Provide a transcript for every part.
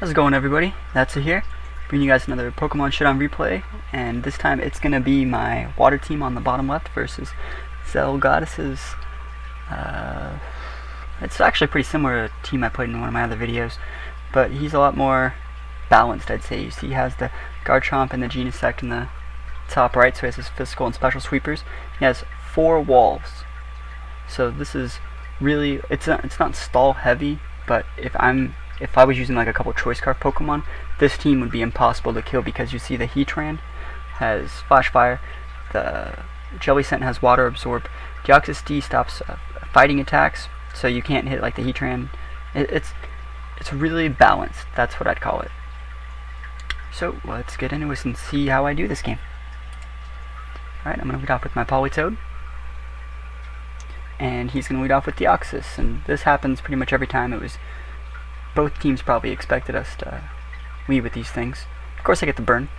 How's it going, everybody? That's it here, bringing you guys another Pokemon Showdown replay, and this time it's gonna be my water team on the bottom left versus Goddess's. It's actually pretty similar to a team I played in one of my other videos, but he's a lot more balanced, I'd say. You see, he has the Garchomp and the Genesect in the top right, so he has his physical and special sweepers. He has 4 walls, so this is really it's not stall heavy, but if I was using like a couple choice scarf Pokemon, this team would be impossible to kill because you see the Heatran has Flash Fire, the Jellicent has Water Absorb, Deoxys D stops fighting attacks, so you can't hit like the Heatran. It's really balanced. That's what I'd call it. So let's get into it and see how I do this game. Alright, I'm going to lead off with my Politoed, and he's going to lead off with Deoxys, and this happens pretty much every time. Both teams probably expected us to lead with these things. Of course I get the burn.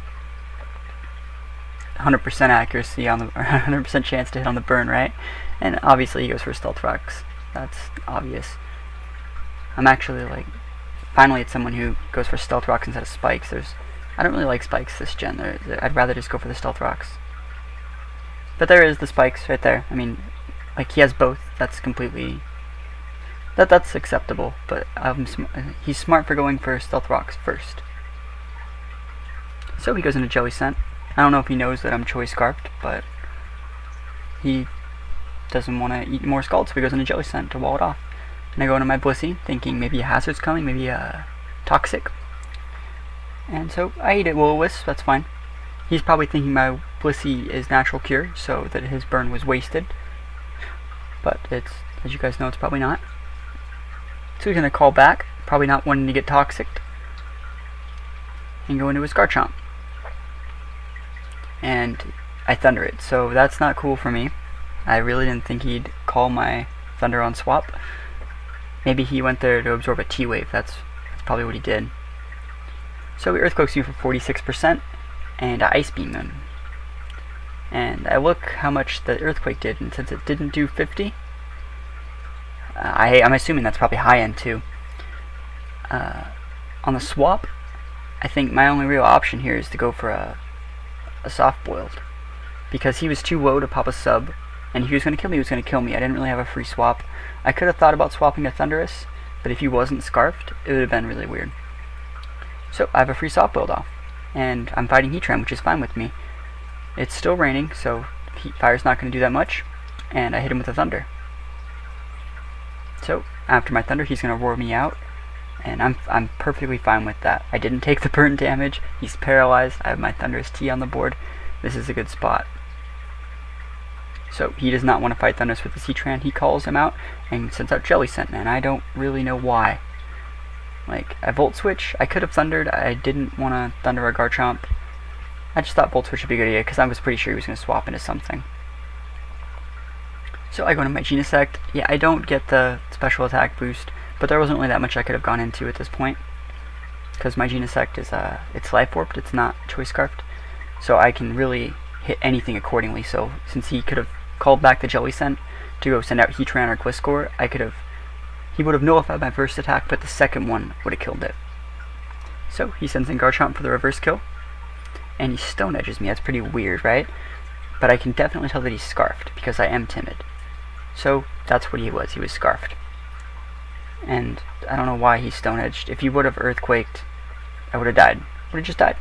100% accuracy on the 100% chance to hit on the burn, right? And obviously he goes for Stealth Rocks. That's obvious. I'm actually like, finally it's someone who goes for Stealth Rocks instead of Spikes. I don't really like Spikes this gen. I'd rather just go for the Stealth Rocks. But there is the Spikes right there. I mean, like, he has both. That's completely... That's acceptable, but he's smart for going for Stealth Rocks first. So he goes into Jellicent. I don't know if he knows that I'm Choice Scarfed, but he doesn't want to eat more Scald, so he goes into Jellicent to wall it off. And I go into my Blissey, thinking maybe a Hazard's coming, maybe a Toxic. And so I eat it Will-O-Wisp, that's fine. He's probably thinking my Blissey is Natural Cure, so that his burn was wasted. But it's, as you guys know, it's probably not. So he's going to call back, probably not wanting to get Toxic, and go into his Garchomp. And I Thunder it, so that's not cool for me. I really didn't think he'd call my Thunder on swap. Maybe he went there to absorb a T-Wave, that's probably what he did. So we Earthquakes you for 46%, and I Ice Beam them. And I look how much the Earthquake did, and since it didn't do 50, I'm assuming that's probably high end too. On the swap, I think my only real option here is to go for a soft boiled, because he was too low to pop a sub, and if he was going to kill me, he was going to kill me. I didn't really have a free swap. I could have thought about swapping to Thundurus, but if he wasn't scarfed, it would have been really weird. So I have a free soft boiled off, and I'm fighting Heatran, which is fine with me. It's still raining, so Heat Fire's not going to do that much, and I hit him with a Thunder. So after my Thunder, he's going to roar me out, and I'm perfectly fine with that. I didn't take the burn damage. He's paralyzed. I have my Thunderous T on the board. This is a good spot. So he does not want to fight Thundurus with the Heatran. He calls him out and sends out Jellicent, and I don't really know why. Like, I Volt Switch. I could have Thundered. I didn't want to Thunder a Garchomp. I just thought Volt Switch would be a good idea because I was pretty sure he was going to swap into something. So I go into my Genesect. Yeah, I don't get the special attack boost, but there wasn't really that much I could have gone into at this point, because my Genesect is it's Life Warped, it's not Choice Scarfed, so I can really hit anything accordingly. So since he could have called back the Jellicent to go send out Heatran or Gliscor, he would have nullified my first attack, but the second one would have killed it. So he sends in Garchomp for the reverse kill, and he Stone Edges me. That's pretty weird, right? But I can definitely tell that he's Scarfed because I am timid. So that's what he was Scarfed. And I don't know why he's Stone Edged. If he would have Earthquaked, I would have died. Would have just died.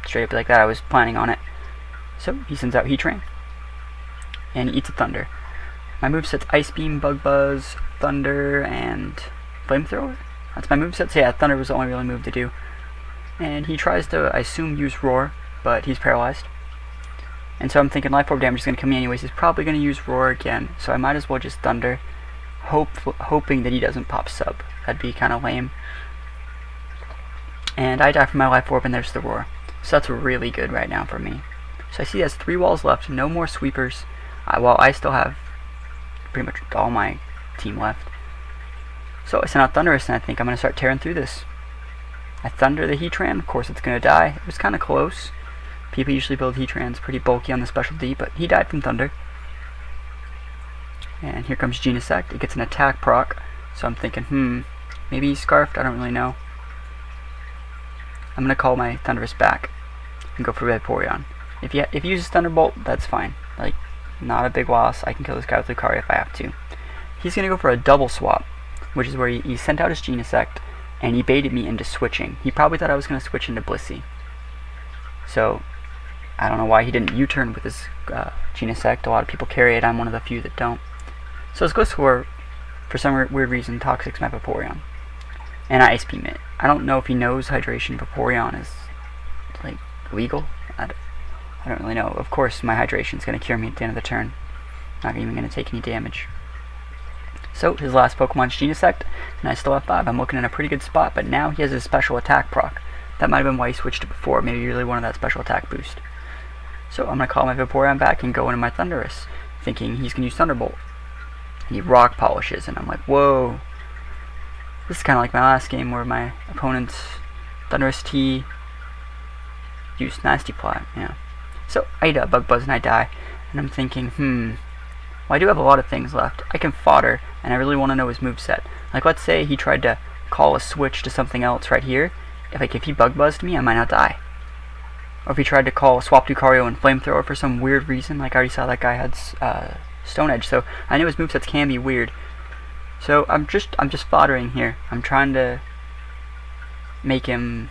Straight up like that. I was planning on it. So he sends out Heatran, and he eats a Thunder. My moveset's Ice Beam, Bug Buzz, Thunder, and Flamethrower. That's my moveset. So yeah, Thunder was the only really move to do. And he tries to, I assume, use Roar, but he's paralyzed. And so I'm thinking Life Orb damage is going to come in anyways. He's probably going to use Roar again, so I might as well just Thunder, hoping that he doesn't pop sub. That'd be kind of lame. And I die from my Life Orb, and there's the Roar. So that's really good right now for me. So I see he has 3 walls left, no more sweepers, while I still have pretty much all my team left. So I send out Thundurus, and I think I'm going to start tearing through this. I Thunder the Heatran, of course it's going to die. It was kind of close. People usually build Heatrans pretty bulky on the specialty, but he died from Thunder. And here comes Genesect. It gets an attack proc, so I'm thinking, maybe he's Scarfed, I don't really know. I'm going to call my Thunderous back and go for Vaporeon. If he uses Thunderbolt, that's fine. Like, not a big loss. I can kill this guy with Lucario if I have to. He's going to go for a double swap, which is where he sent out his Genesect, and he baited me into switching. He probably thought I was going to switch into Blissey. So, I don't know why he didn't U-turn with his Genesect. A lot of people carry it. I'm one of the few that don't. So let's go score, for some weird reason, Toxic's my Vaporeon. And I Ice Beam it. I don't know if he knows Hydration Vaporeon is, like, legal. I don't really know. Of course, my Hydration is going to cure me at the end of the turn. Not even going to take any damage. So, his last Pokemon's Genesect, and I still have 5. I'm looking in a pretty good spot, but now he has his special attack proc. That might have been why he switched it before. Maybe he really wanted that special attack boost. So, I'm going to call my Vaporeon back and go into my Thundurus, thinking he's going to use Thunderbolt. And he rock polishes, and I'm like, whoa. This is kind of like my last game where my opponent's Thundurus T used Nasty Plot, yeah. So, I eat a Bug Buzz and I die, and I'm thinking, well, I do have a lot of things left. I can fodder, and I really want to know his moveset. Like, let's say he tried to call a switch to something else right here. If he Bug Buzzed me, I might not die. Or if he tried to call Swap Lucario and Flamethrower for some weird reason, like I already saw that guy had Stone Edge, so I know his movesets can be weird. So I'm just foddering here. I'm trying to make him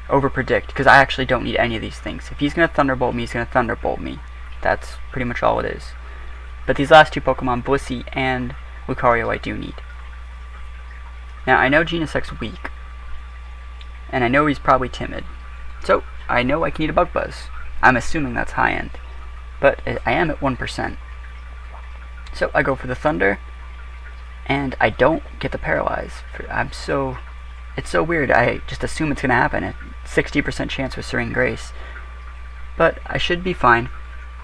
overpredict, because I actually don't need any of these things. If he's going to Thunderbolt me, he's going to Thunderbolt me. That's pretty much all it is. But these last two Pokemon, Blissey and Lucario, I do need. Now, I know Genesect's weak, and I know he's probably timid. So, I know I can eat a Bug Buzz. I'm assuming that's high end. But I am at 1%. So, I go for the Thunder, and I don't get the Paralyze. It's so weird. I just assume it's going to happen at 60% chance with Serene Grace. But I should be fine,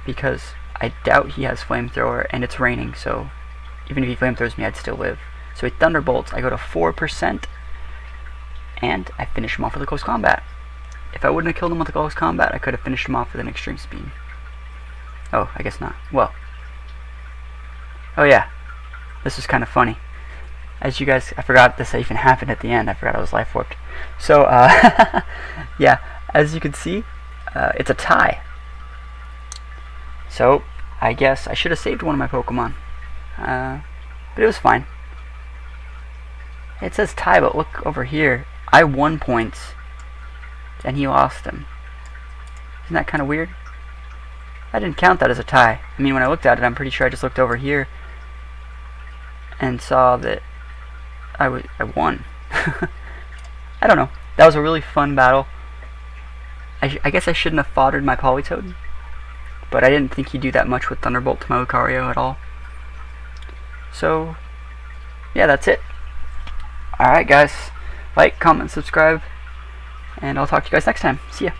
because I doubt he has Flamethrower, and it's raining, so even if he Flamethrowers me, I'd still live. So he Thunderbolts, I go to 4%, and I finish him off with a Close Combat. If I wouldn't have killed him with a Close Combat, I could have finished him off with an Extreme Speed. Oh, I guess not. Well. Oh yeah. This was kind of funny. As you guys, I forgot this even happened at the end. I forgot I was life warped. So, yeah, as you can see, it's a tie. So, I guess I should have saved one of my Pokemon. But it was fine. It says tie, but look over here. I won points, and he lost them. Isn't that kind of weird? I didn't count that as a tie. I mean, when I looked at it, I'm pretty sure I just looked over here and saw that I won. I don't know. That was a really fun battle. I guess I shouldn't have foddered my Politoed, but I didn't think he'd do that much with Thunderbolt to my Lucario at all. So, yeah, that's it. Alright, guys. Like, comment, subscribe, and I'll talk to you guys next time. See ya.